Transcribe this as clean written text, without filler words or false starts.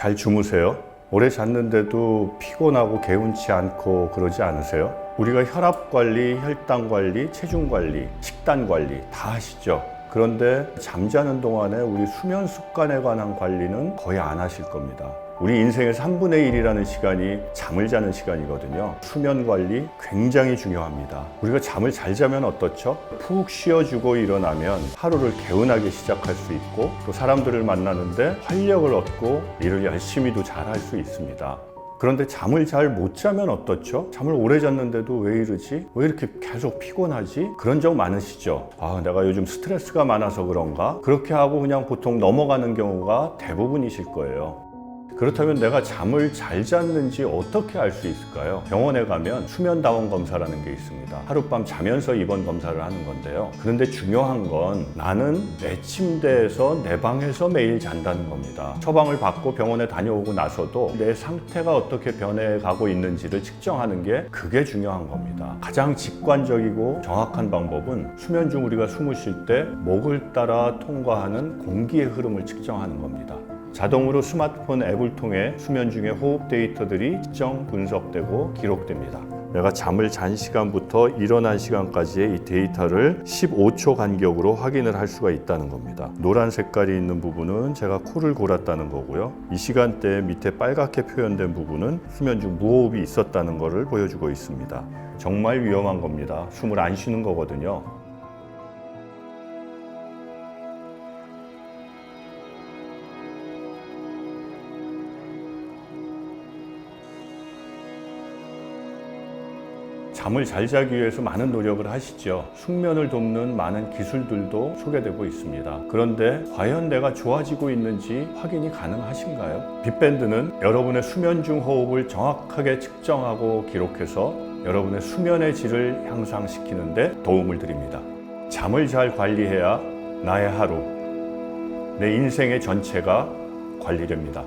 잘 주무세요? 오래 잤는데도 피곤하고 개운치 않고 그러지 않으세요? 우리가 혈압 관리, 혈당 관리, 체중 관리, 식단 관리 다 하시죠? 그런데 잠자는 동안에 우리 수면 습관에 관한 관리는 거의 안 하실 겁니다. 우리 인생의 3분의 1이라는 시간이 잠을 자는 시간이거든요. 수면 관리 굉장히 중요합니다. 우리가 잠을 잘 자면 어떻죠? 푹 쉬어주고 일어나면 하루를 개운하게 시작할 수 있고 또 사람들을 만나는데 활력을 얻고 일을 열심히도 잘 할 수 있습니다. 그런데 잠을 잘 못 자면 어떻죠? 잠을 오래 잤는데도 왜 이러지? 왜 이렇게 계속 피곤하지? 그런 적 많으시죠? 내가 요즘 스트레스가 많아서 그런가? 그렇게 하고 그냥 보통 넘어가는 경우가 대부분이실 거예요. 그렇다면 내가 잠을 잘 잤는지 어떻게 알 수 있을까요? 병원에 가면 수면다원 검사라는 게 있습니다. 하룻밤 자면서 입원 검사를 하는 건데요. 그런데 중요한 건 나는 내 침대에서 내 방에서 매일 잔다는 겁니다. 처방을 받고 병원에 다녀오고 나서도 내 상태가 어떻게 변해가고 있는지를 측정하는 게 그게 중요한 겁니다. 가장 직관적이고 정확한 방법은 수면 중 우리가 숨을 쉴 때 목을 따라 통과하는 공기의 흐름을 측정하는 겁니다. 자동으로 스마트폰 앱을 통해 수면 중의 호흡 데이터들이 측정, 분석되고 기록됩니다. 내가 잠을 잔 시간부터 일어난 시간까지의 이 데이터를 15초 간격으로 확인을 할 수가 있다는 겁니다. 노란 색깔이 있는 부분은 제가 코를 골았다는 거고요. 이 시간대에 밑에 빨갛게 표현된 부분은 수면 중 무호흡이 있었다는 것을 보여주고 있습니다. 정말 위험한 겁니다. 숨을 안 쉬는 거거든요. 잠을 잘 자기 위해서 많은 노력을 하시죠. 숙면을 돕는 많은 기술들도 소개되고 있습니다. 그런데 과연 내가 좋아지고 있는지 확인이 가능하신가요? 빅밴드는 여러분의 수면 중 호흡을 정확하게 측정하고 기록해서 여러분의 수면의 질을 향상시키는 데 도움을 드립니다. 잠을 잘 관리해야 나의 하루, 내 인생의 전체가 관리됩니다.